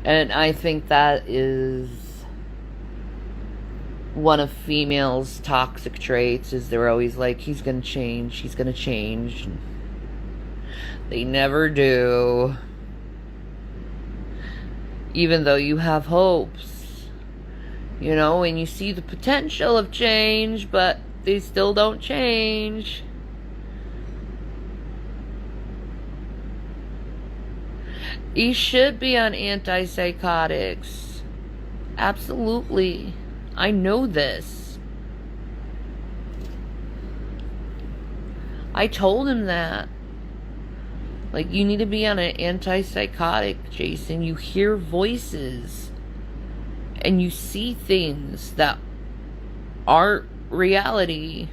And I think that is one of females' toxic traits, is they're always like, he's gonna change, he's gonna change. They never do. Even though you have hopes, you know, and you see the potential of change, but they still don't change. He should be on antipsychotics. Absolutely. I know this. I told him that. Like, you need to be on an antipsychotic, Jason. You hear voices. And you see things that aren't reality.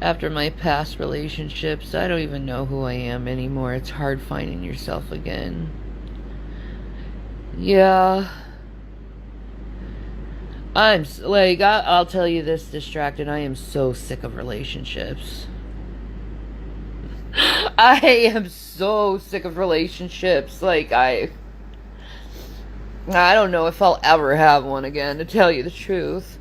After my past relationships, I don't even know who I am anymore. It's hard finding yourself again. Yeah. I'll tell you this, Distracted, I am so sick of relationships. I am so sick of relationships. Like, I don't know if I'll ever have one again, to tell you the truth.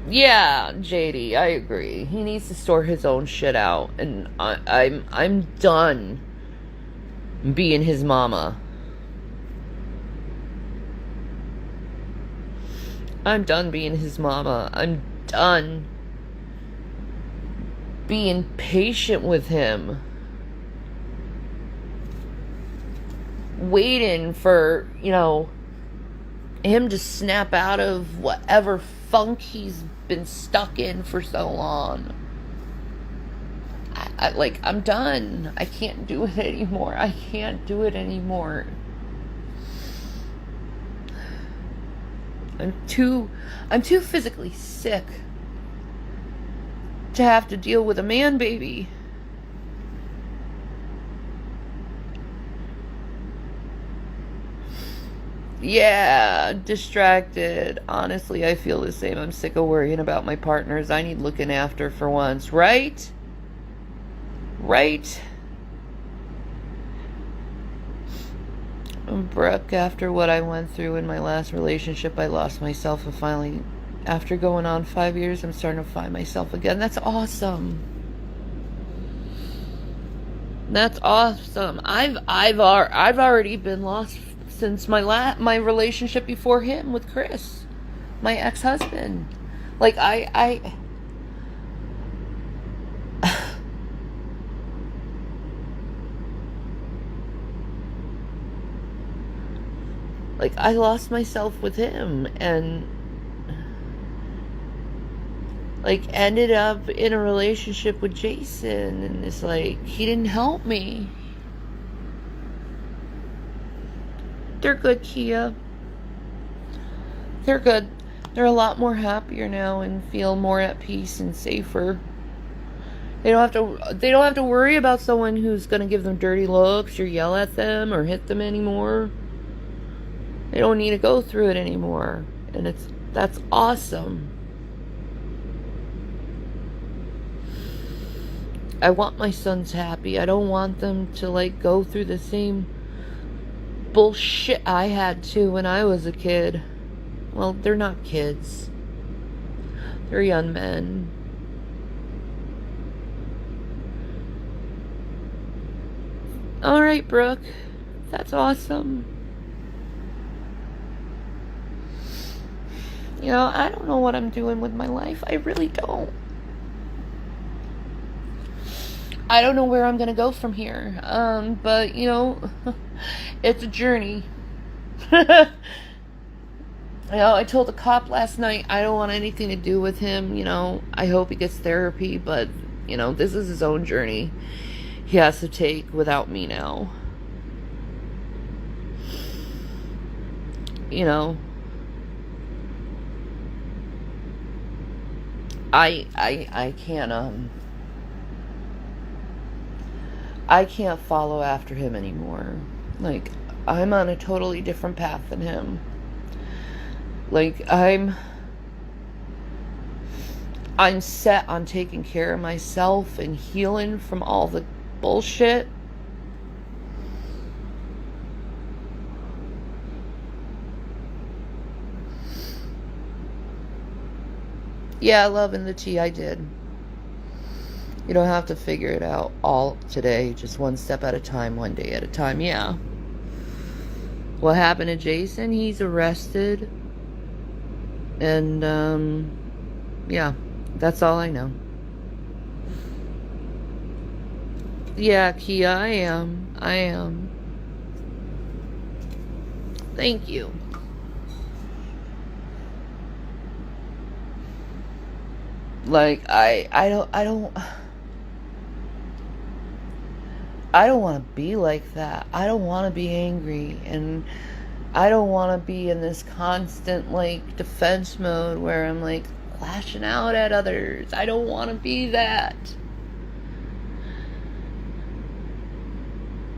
Yeah, JD, I agree. He needs to sort his own shit out, and I'm done being his mama. I'm done being his mama. I'm done being patient with him. Waiting for, you know, him to snap out of whatever funk he's been stuck in for so long. I'm done. I can't do it anymore. I can't do it anymore. I'm too physically sick to have to deal with a man baby. Yeah, Distracted. Honestly, I feel the same. I'm sick of worrying about my partners. I need looking after for once, right? Right? Brooke, after what I went through in my last relationship, I lost myself, and finally, after going on 5 years, I'm starting to find myself again. That's awesome. That's awesome. I've already been lost since my relationship before him with Chris, my ex-husband. Like, like, I lost myself with him, and like, ended up in a relationship with Jason, and it's like, he didn't help me. They're good, Kia. They're good. They're a lot more happier now and feel more at peace and safer. They don't have to worry about someone who's going to give them dirty looks or yell at them or hit them anymore. They don't need to go through it anymore. And that's awesome. I want my sons happy. I don't want them to, like, go through the same bullshit I had to when I was a kid. Well, they're not kids. They're young men. Alright, Brooke. That's awesome. You know, I don't know what I'm doing with my life. I really don't. I don't know where I'm going to go from here. But, you know, it's a journey. You know, I told the cop last night I don't want anything to do with him. You know, I hope he gets therapy, but, you know, this is his own journey he has to take without me now. You know, I can't follow after him anymore. Like, I'm on a totally different path than him. Like, I'm I'm set on taking care of myself and healing from all the bullshit. Yeah, loving the tea, I did. You don't have to figure it out all today, just one step at a time, one day at a time. Yeah. What happened to Jason? He's arrested. And, yeah, that's all I know. Yeah, Kia, I am. Thank you. Like, I don't want to be like that. I don't want to be angry, and I don't want to be in this constant, like, defense mode where I'm, like, lashing out at others. I don't want to be that.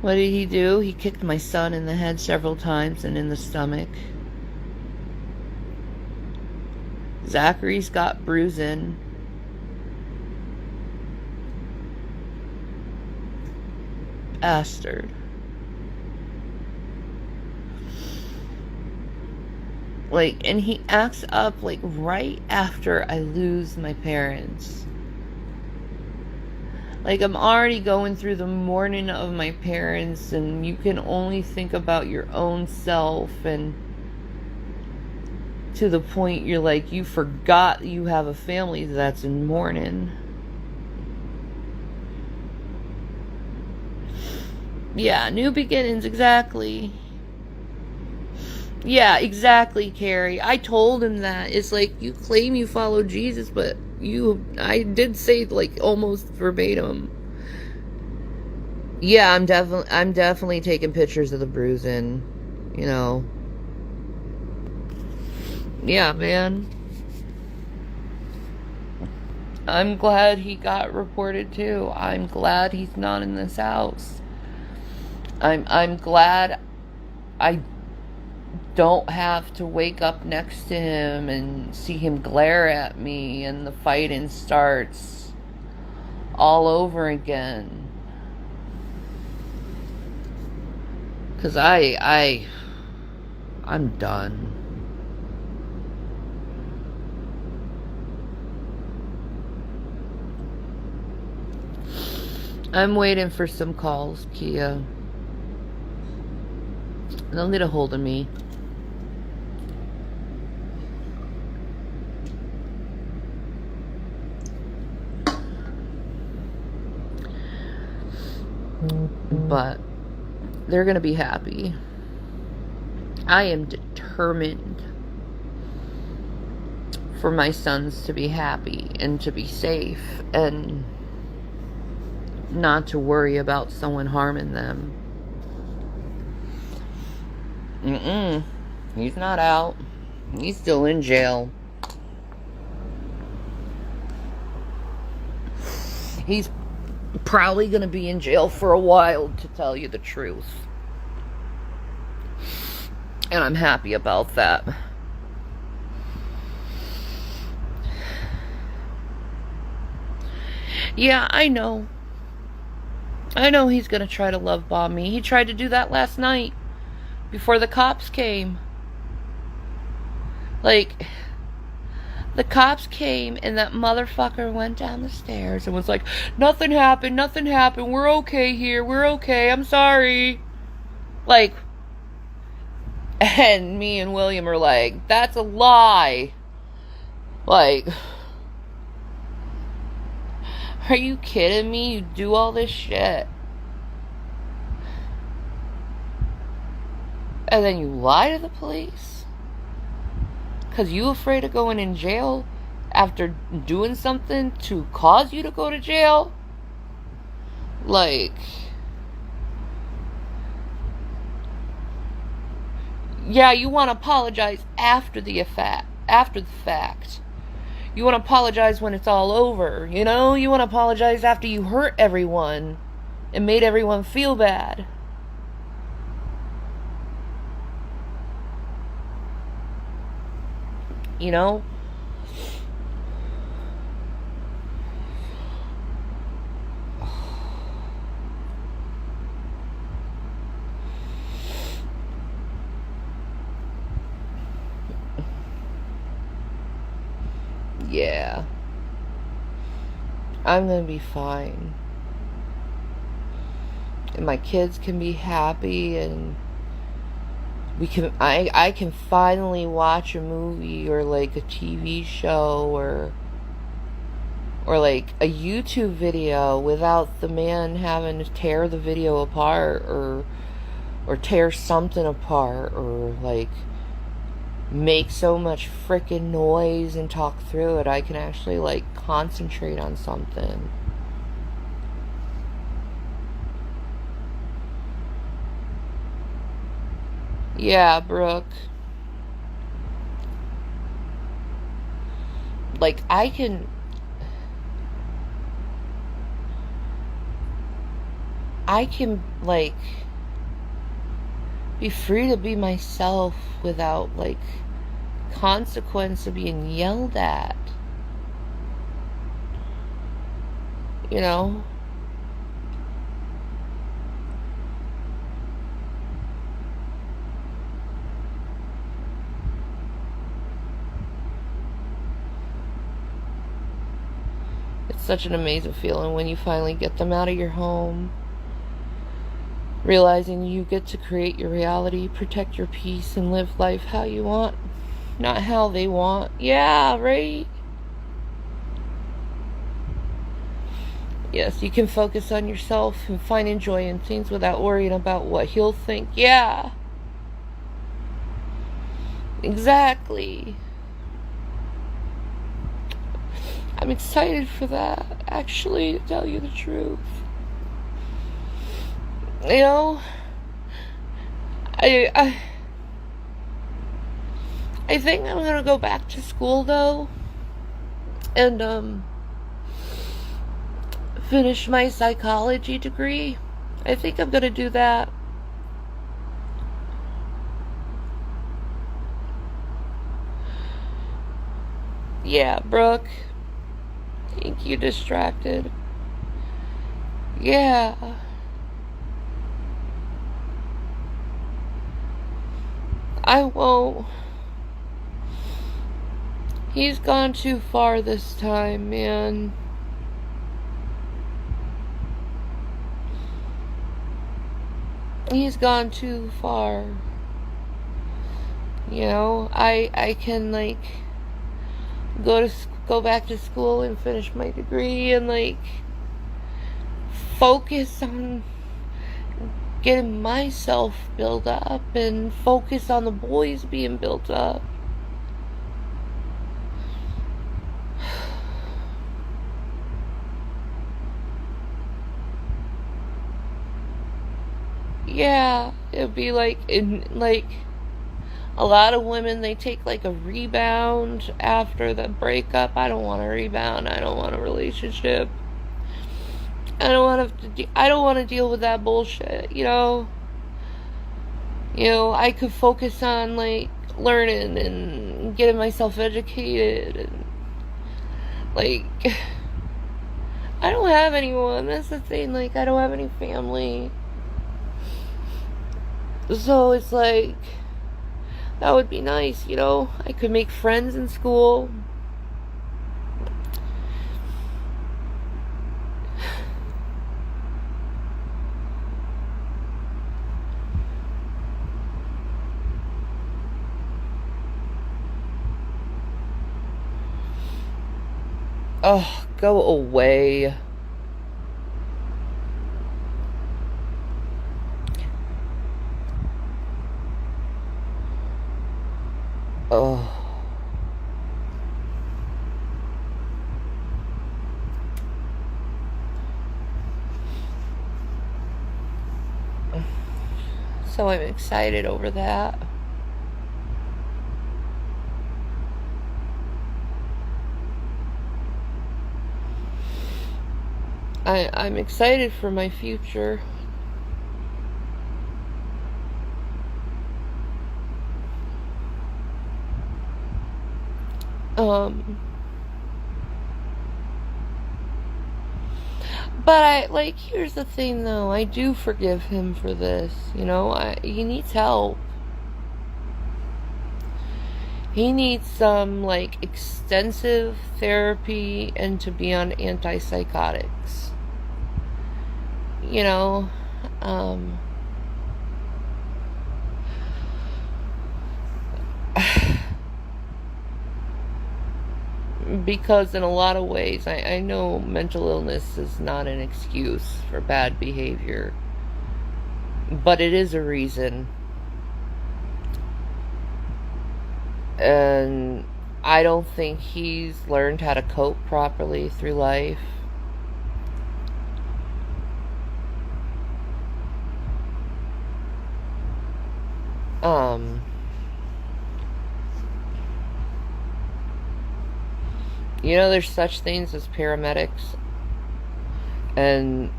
What did he do? He kicked my son in the head several times and in the stomach. Zachary's got bruising. Bastard. Like, and he acts up, like, right after I lose my parents. Like, I'm already going through the mourning of my parents, and you can only think about your own self, and to the point you're like, you forgot you have a family that's in mourning. Yeah, new beginnings, exactly. Yeah, exactly, Carrie. I told him that. It's like, you claim you follow Jesus, but I did say, like, almost verbatim. Yeah, I'm definitely taking pictures of the bruising, you know. Yeah, man. I'm glad he got reported too. I'm glad he's not in this house. I'm glad I don't have to wake up next to him and see him glare at me and the fighting starts all over again. 'Cause I'm done. I'm waiting for some calls, Kia. They'll get a hold of me. But they're going to be happy. I am determined for my sons to be happy and to be safe and not to worry about someone harming them. He's not out. He's still in jail. He's probably going to be in jail for a while, to tell you the truth. And I'm happy about that. Yeah, I know. I know he's going to try to love bomb me. He tried to do that last night before the cops came. Like, the cops came and that motherfucker went down the stairs and was like, nothing happened, we're okay here, we're okay, I'm sorry. Like, and me and William are like, that's a lie. Like, are you kidding me? You do all this shit and then you lie to the police? Because you afraid of going in jail after doing something to cause you to go to jail? Like, yeah, you want to apologize after the fact. You want to apologize when it's all over, you know? You want to apologize after you hurt everyone and made everyone feel bad. You know? Yeah. I'm gonna be fine. And my kids can be happy, and I can finally watch a movie or like a TV show or like a YouTube video without the man having to tear the video apart or tear something apart or like make so much freaking noise and talk through it. I can actually like concentrate on something. Yeah, Brooke. Like, I can like be free to be myself without like consequence of being yelled at. You know? It's such an amazing feeling when you finally get them out of your home. Realizing you get to create your reality, protect your peace, and live life how you want, not how they want. Yeah, right? Yes, you can focus on yourself and find joy in things without worrying about what he'll think. Yeah. Exactly. I'm excited for that, actually, to tell you the truth. You know, I think I'm gonna go back to school though, and finish my psychology degree. I think I'm gonna do that. Yeah, Brooke. I think you distracted. Yeah. I won't. He's gone too far this time, man. He's gone too far. You know, I can like go back to school and finish my degree and like focus on getting myself built up and focus on the boys being built up. Yeah, it'd be like a lot of women, they take like a rebound after the breakup. I don't want a rebound. I don't want a relationship. I don't want to deal with that bullshit, you know? You know, I could focus on like learning and getting myself educated and like I don't have anyone. That's the thing, like I don't have any family. So it's like that would be nice, you know? I could make friends in school. Oh, go away. Oh. So I'm excited over that. I'm excited for my future. But here's the thing though, I do forgive him for this, you know, he needs help. He needs some, like, extensive therapy and to be on antipsychotics. You know, because in a lot of ways, I know mental illness is not an excuse for bad behavior, but it is a reason. And I don't think he's learned how to cope properly through life. You know, there's such things as paramedics, and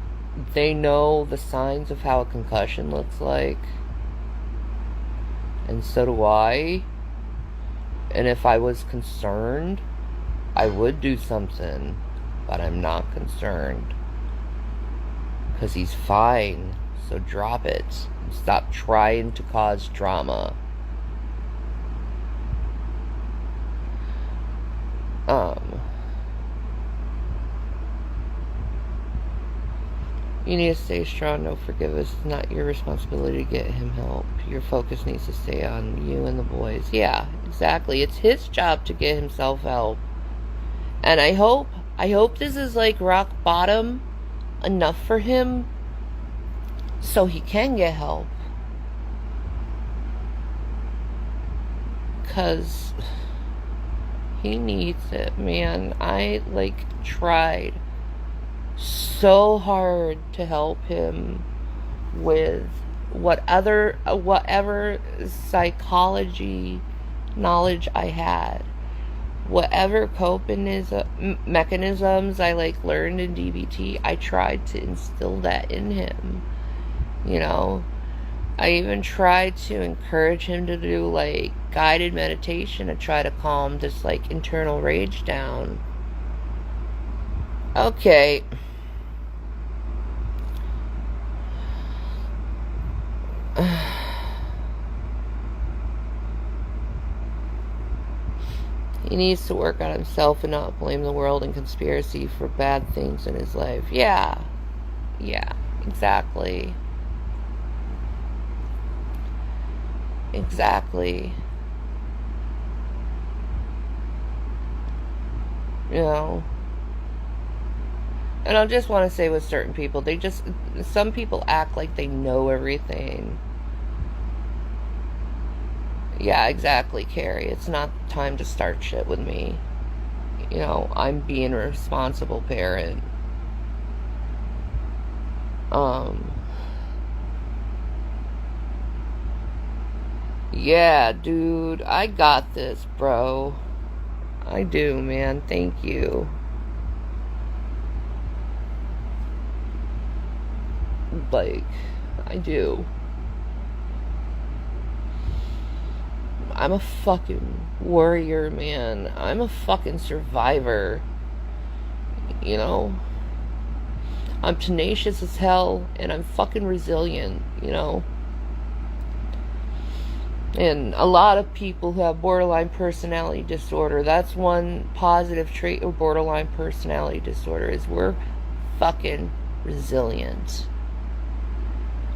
they know the signs of how a concussion looks like, and so do I. And if I was concerned, I would do something, but I'm not concerned, because he's fine. So drop it and stop trying to cause drama. You need to stay strong. Don't forgive us. It's not your responsibility to get him help. Your focus needs to stay on you and the boys. Yeah, exactly. It's his job to get himself help. And I hope this is like rock bottom enough for him so he can get help. 'Cause he needs it, man. I, like, tried so hard to help him with whatever psychology knowledge I had, whatever coping mechanisms I, like, learned in DBT. I tried to instill that in him, you know. I even tried to encourage him to do, like, guided meditation to try to calm this, like, internal rage down. Okay. He needs to work on himself and not blame the world and conspiracy for bad things in his life. Yeah, exactly. Exactly. You know. And I just want to say with certain people, some people act like they know everything. Yeah, exactly, Carrie. It's not time to start shit with me. You know, I'm being a responsible parent. Yeah, dude, I got this, bro. I do, man. Thank you. Like, I do. I'm a fucking warrior, man. I'm a fucking survivor. You know? I'm tenacious as hell, and I'm fucking resilient, you know? And a lot of people who have borderline personality disorder, that's one positive trait of borderline personality disorder, is we're fucking resilient.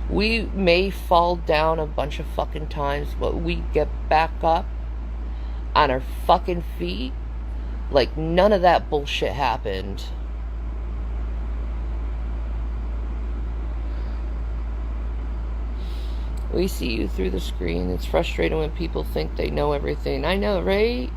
We may fall down a bunch of fucking times, but we get back up on our fucking feet like none of that bullshit happened. We see you through the screen. It's frustrating when people think they know everything. I know, right?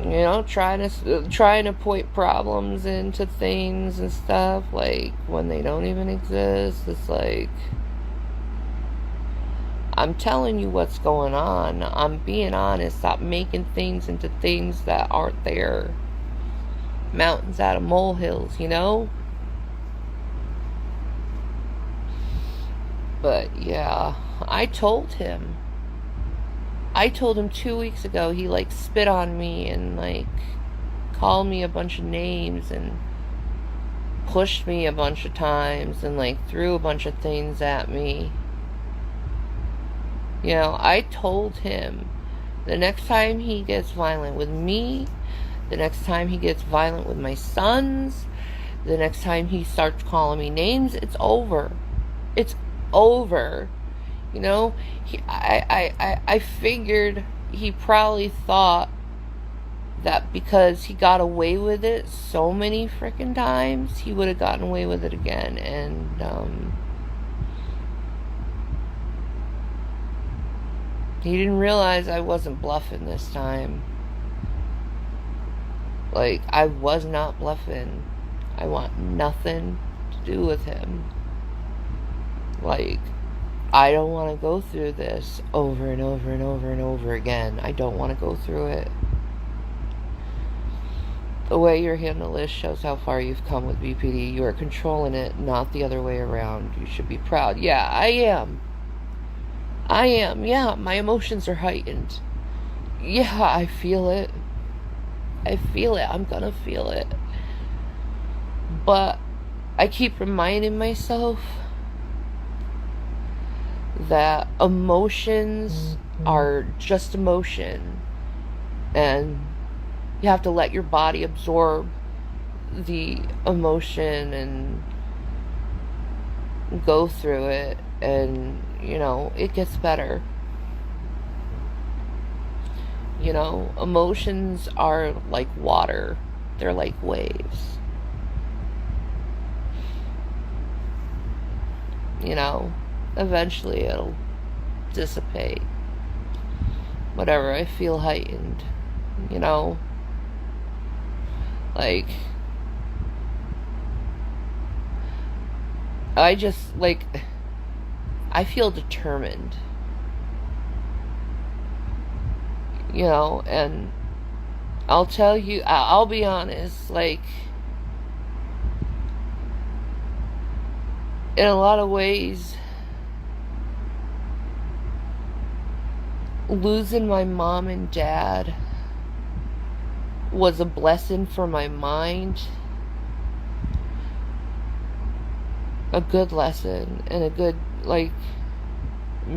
You know, trying to point problems into things and stuff, like, when they don't even exist. It's like, I'm telling you what's going on. I'm being honest. Stop making things into things that aren't there. Mountains out of molehills, you know? But, yeah, I told him 2 weeks ago, he, like, spit on me and, like, called me a bunch of names and pushed me a bunch of times and, like, threw a bunch of things at me. You know, I told him the next time he gets violent with me, the next time he gets violent with my sons, the next time he starts calling me names, it's over. It's over. You know, I figured he probably thought that because he got away with it so many freaking times, he would have gotten away with it again. And he didn't realize I wasn't bluffing this time. Like, I was not bluffing. I want nothing to do with him. Like, I don't want to go through this over and over and over and over again. I don't want to go through it. The way you handle this shows how far you've come with BPD. You are controlling it, not the other way around. You should be proud. Yeah, I am. Yeah, my emotions are heightened. Yeah, I feel it. I'm gonna feel it. But I keep reminding myself that emotions are just emotion. And you have to let your body absorb the emotion and go through it. And, you know, it gets better. You know, emotions are like water. They're like waves. You know, eventually it'll dissipate. Whatever, I feel heightened. You know, like, I just, like, I feel determined. You know, and I'll tell you, I'll be honest, like, in a lot of ways, losing my mom and dad was a blessing for my mind. A good lesson, and a good, like,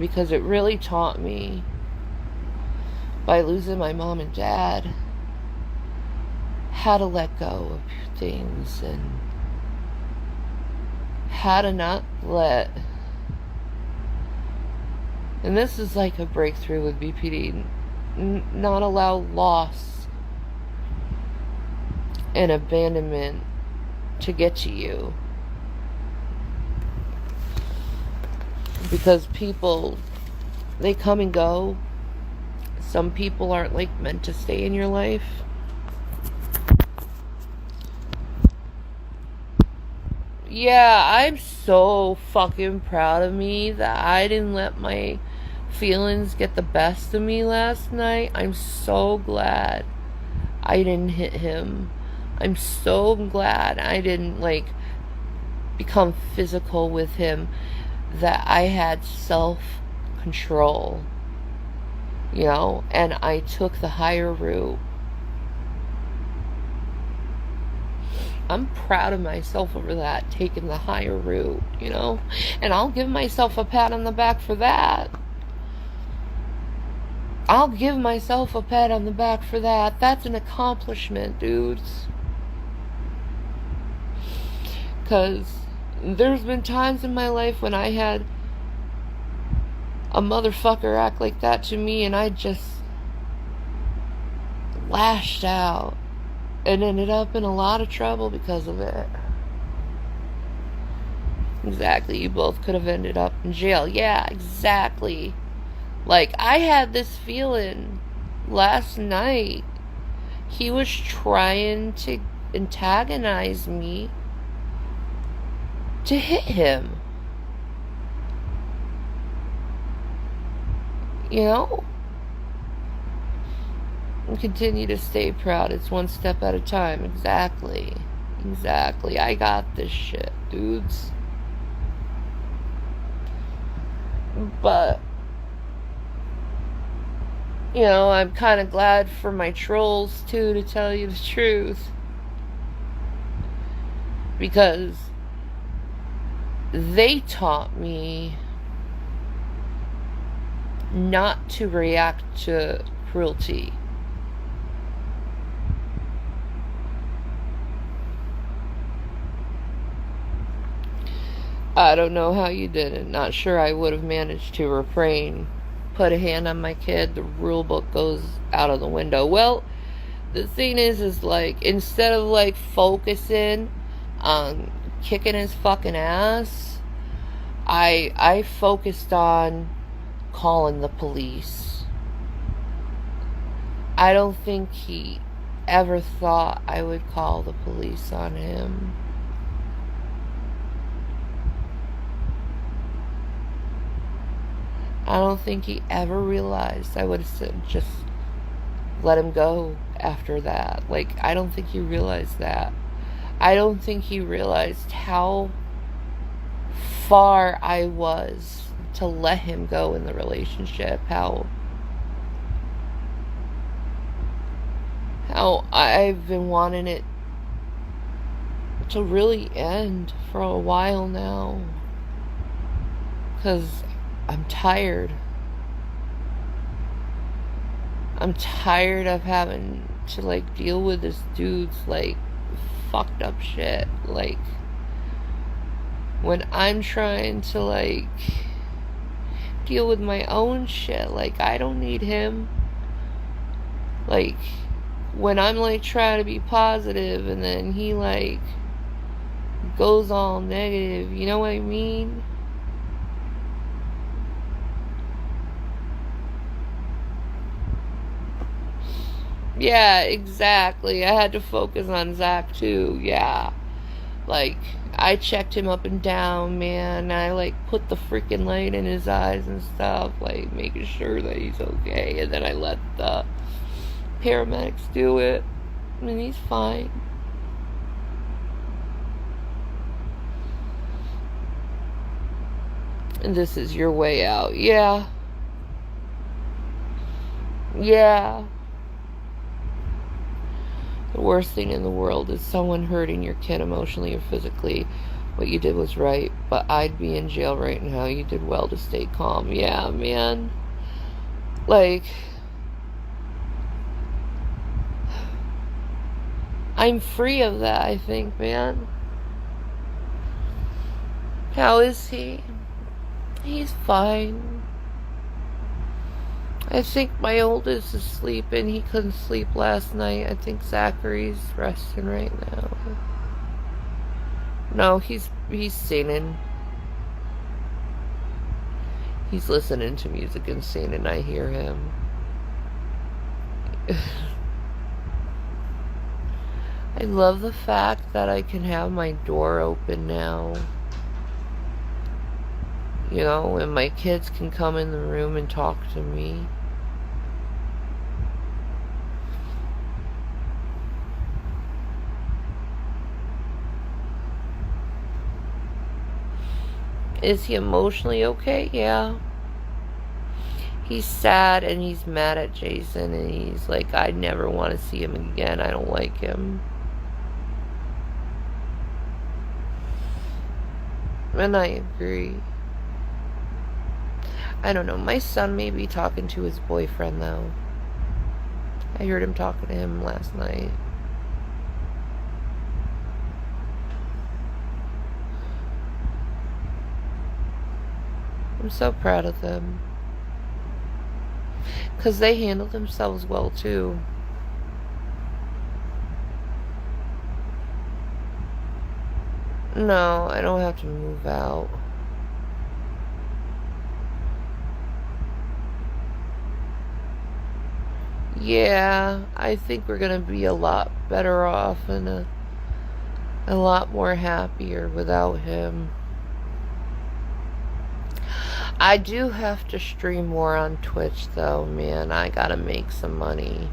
because it really taught me, by losing my mom and dad, how to let go of things, and how to not let, and this is like a breakthrough with BPD, not allow loss and abandonment to get to you. Because people, they come and go. Some people aren't, like, meant to stay in your life. Yeah, I'm so fucking proud of me that I didn't let my feelings get the best of me last night. I'm so glad I didn't hit him. I'm so glad I didn't, like, become physical with him. That I had self-control. You know, and I took the higher route. I'm proud of myself over that, taking the higher route, you know? And I'll give myself a pat on the back for that. I'll give myself a pat on the back for that. That's an accomplishment, dudes. Because there's been times in my life when I had a motherfucker act like that to me, and I just lashed out and ended up in a lot of trouble because of it. Exactly, you both could have ended up in jail. Yeah, exactly. Like, I had this feeling last night. He was trying to antagonize me to hit him. You know? And continue to stay proud. It's one step at a time. Exactly. Exactly. I got this shit, dudes. But, you know, I'm kind of glad for my trolls, too, to tell you the truth. Because they taught me not to react to cruelty. I don't know how you did it. Not sure I would have managed to refrain. Put a hand on my kid, the rule book goes out of the window. Well, the thing is like, instead of like focusing on kicking his fucking ass, I focused on calling the police. I don't think he ever thought I would call the police on him. I don't think he ever realized I would have just let him go after that. Like, I don't think he realized that. I don't think he realized how far I was to let him go in the relationship. How I've been wanting it to really end for a while now. 'Cause I'm tired. I'm tired of having to like deal with this dude's like fucked up shit. Like, when I'm trying to like deal with my own shit, like, I don't need him. Like, when I'm like trying to be positive and then he like goes all negative, you know what I mean? Yeah, exactly. I had to focus on Zach too. Yeah. Like, I checked him up and down, man. I like put the freaking light in his eyes and stuff, like making sure that he's okay. And then I let the paramedics do it. I mean, he's fine. And this is your way out. Yeah. Yeah. The worst thing in the world is someone hurting your kid emotionally or physically. What you did was right, but I'd be in jail right now. You did well to stay calm. Yeah, man. Like, I'm free of that, I think, man. How is he? He's fine. I think my oldest is sleeping. He couldn't sleep last night. I think Zachary's resting right now. No, he's singing. He's listening to music and singing. I hear him. I love the fact that I can have my door open now. You know, and my kids can come in the room and talk to me. Is he emotionally okay? Yeah. He's sad and he's mad at Jason and he's like, I never want to see him again. I don't like him. And I agree. I don't know. My son may be talking to his boyfriend, though. I heard him talking to him last night. I'm so proud of them. Because they handle themselves well, too. No, I don't have to move out. Yeah, I think we're gonna be a lot better off and a lot more happier without him. I do have to stream more on Twitch, though, man. I gotta make some money.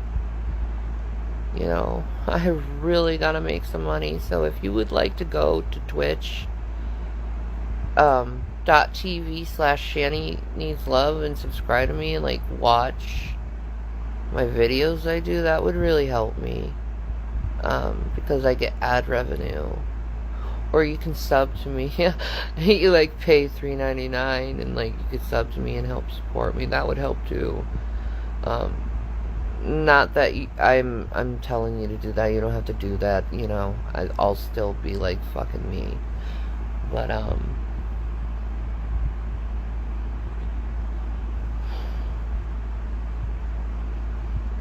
You know, I really gotta make some money. So if you would like to go to Twitch, .tv/Shanny needs love and subscribe to me and like watch my videos I do, that would really help me. Because I get ad revenue. Or you can sub to me. You like pay $3.99 and like you could sub to me and help support me. That would help too. Not that I'm telling you to do that. You don't have to do that. You know, I'll still be like fucking me. But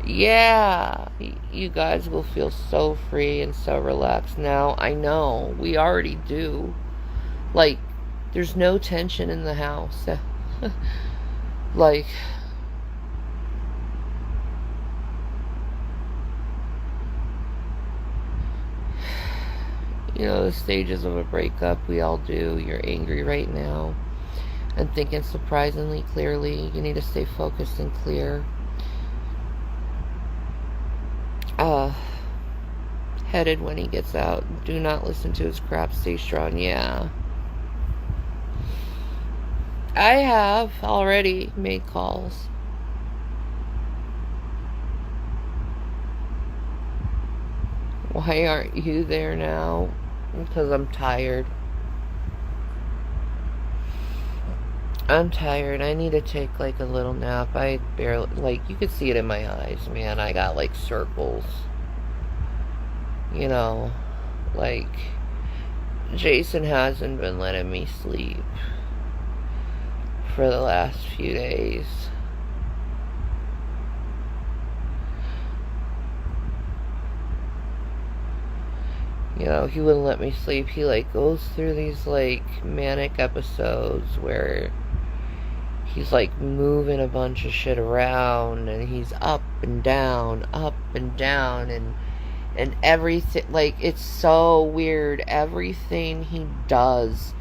yeah, you guys will feel so free and so relaxed now. I know, we already do. Like, there's no tension in the house. Like, you know, the stages of a breakup, we all do. You're angry right now and thinking surprisingly clearly. You need to stay focused and clear. Headed when he gets out. Do not listen to his crap. Stay strong. Yeah. I have already made calls. Why aren't you there now? Because I'm tired. I'm tired. I need to take like a little nap. I barely, like, you could see it in my eyes, man. I got like circles. You know, like, Jason hasn't been letting me sleep for the last few days. You know, he wouldn't let me sleep. He like goes through these like manic episodes where he's like moving a bunch of shit around and he's up and down, and everything, like, it's so weird. Everything he does,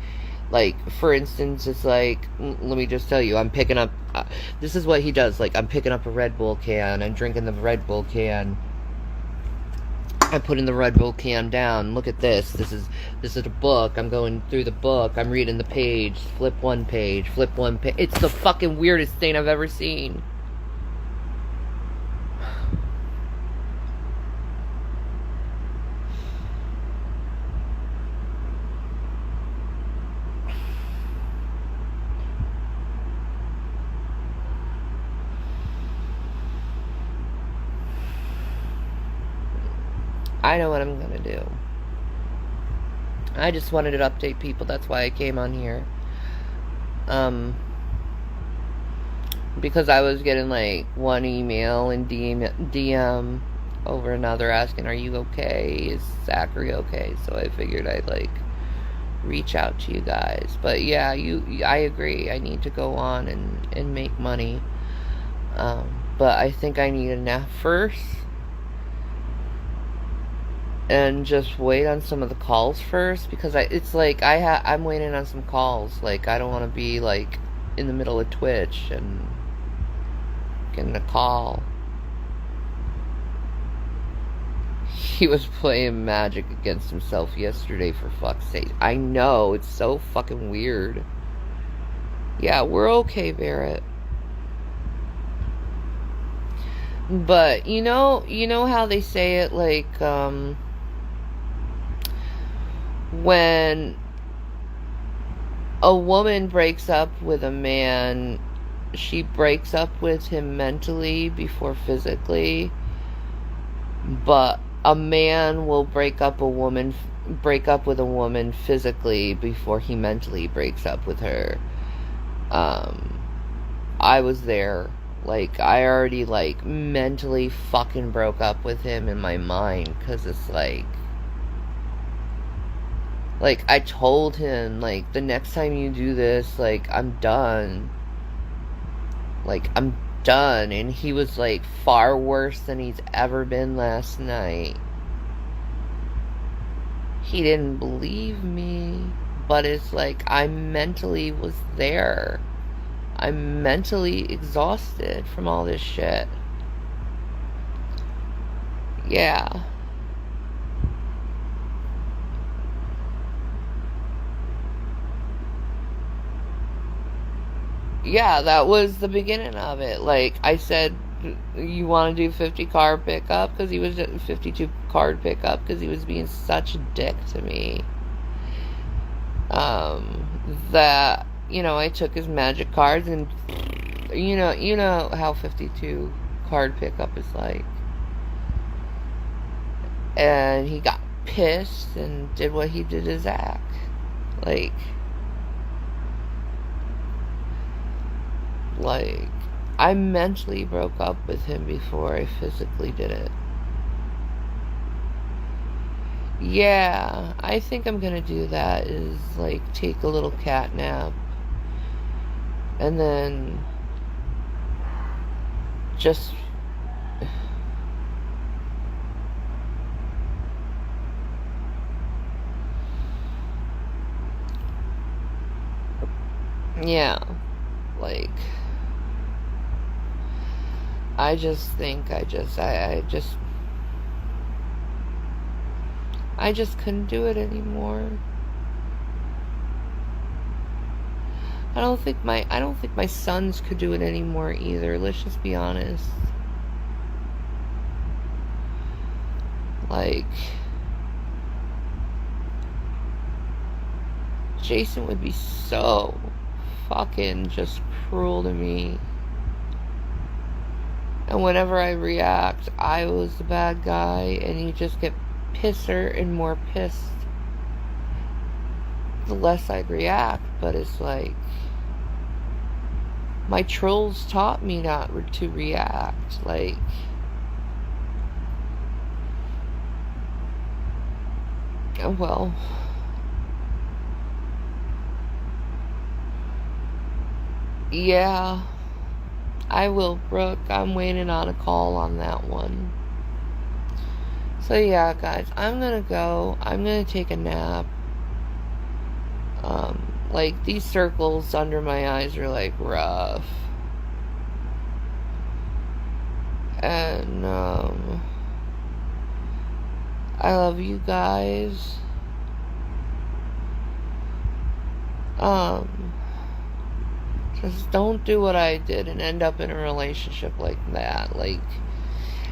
like, for instance, it's like, let me just tell you, I'm picking up, this is what he does, like, I'm picking up a Red Bull can, I'm drinking the Red Bull can, I'm putting the Red Bull can down, look at this is a book, I'm going through the book, I'm reading the page, flip one page, it's the fucking weirdest thing I've ever seen. I know what I'm gonna do. I just wanted to update people. That's why I came on here. Because I was getting like one email and DM over another asking, "Are you okay? Is Zachary okay?" So I figured I'd like reach out to you guys. But yeah, I agree. I need to go on and make money. But I think I need a nap first. And just wait on some of the calls first, because it's like I'm waiting on some calls. Like, I don't want to be like in the middle of Twitch and getting a call. He was playing Magic against himself yesterday, for fuck's sake. I know, it's so fucking weird. Yeah, we're okay, Barrett. But you know how they say it, like, when a woman breaks up with a man, she breaks up with him mentally before physically, but a man will break up with a woman physically before he mentally breaks up with her. I was there. Like, I already, like, mentally fucking broke up with him in my mind, because it's like, I told him, like, the next time you do this, like, I'm done. Like, I'm done. And he was, like, far worse than he's ever been last night. He didn't believe me. But it's like, I mentally was there. I'm mentally exhausted from all this shit. Yeah. Yeah, that was the beginning of it. Like, I said, you want to do 50 card pickup? Because he was 52 card pickup, because he was being such a dick to me. That, you know, I took his magic cards and, you know how 52 card pickup is like. And he got pissed and did what he did to Zach. Like, I mentally broke up with him before I physically did it. Yeah, I think I'm gonna do that, is like take a little cat nap and then just yeah, like I just think I just couldn't do it anymore. I don't think my sons could do it anymore either. Let's just be honest. Like, Jason would be so fucking just cruel to me. And whenever I react, I was the bad guy, and you just get pisser and more pissed the less I'd react. But it's like, my trolls taught me not to react. Like, oh well. Yeah, I will, Brooke. I'm waiting on a call on that one. So yeah, guys, I'm gonna go. I'm gonna take a nap. Like, these circles under my eyes are like rough. And I love you guys. Just don't do what I did and end up in a relationship like that. Like,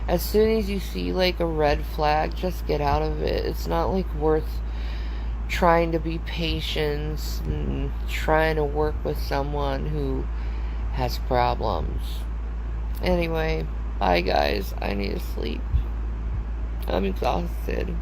as soon as you see like a red flag, just get out of it. It's not like worth trying to be patient and trying to work with someone who has problems. Anyway, bye guys. I need to sleep. I'm exhausted.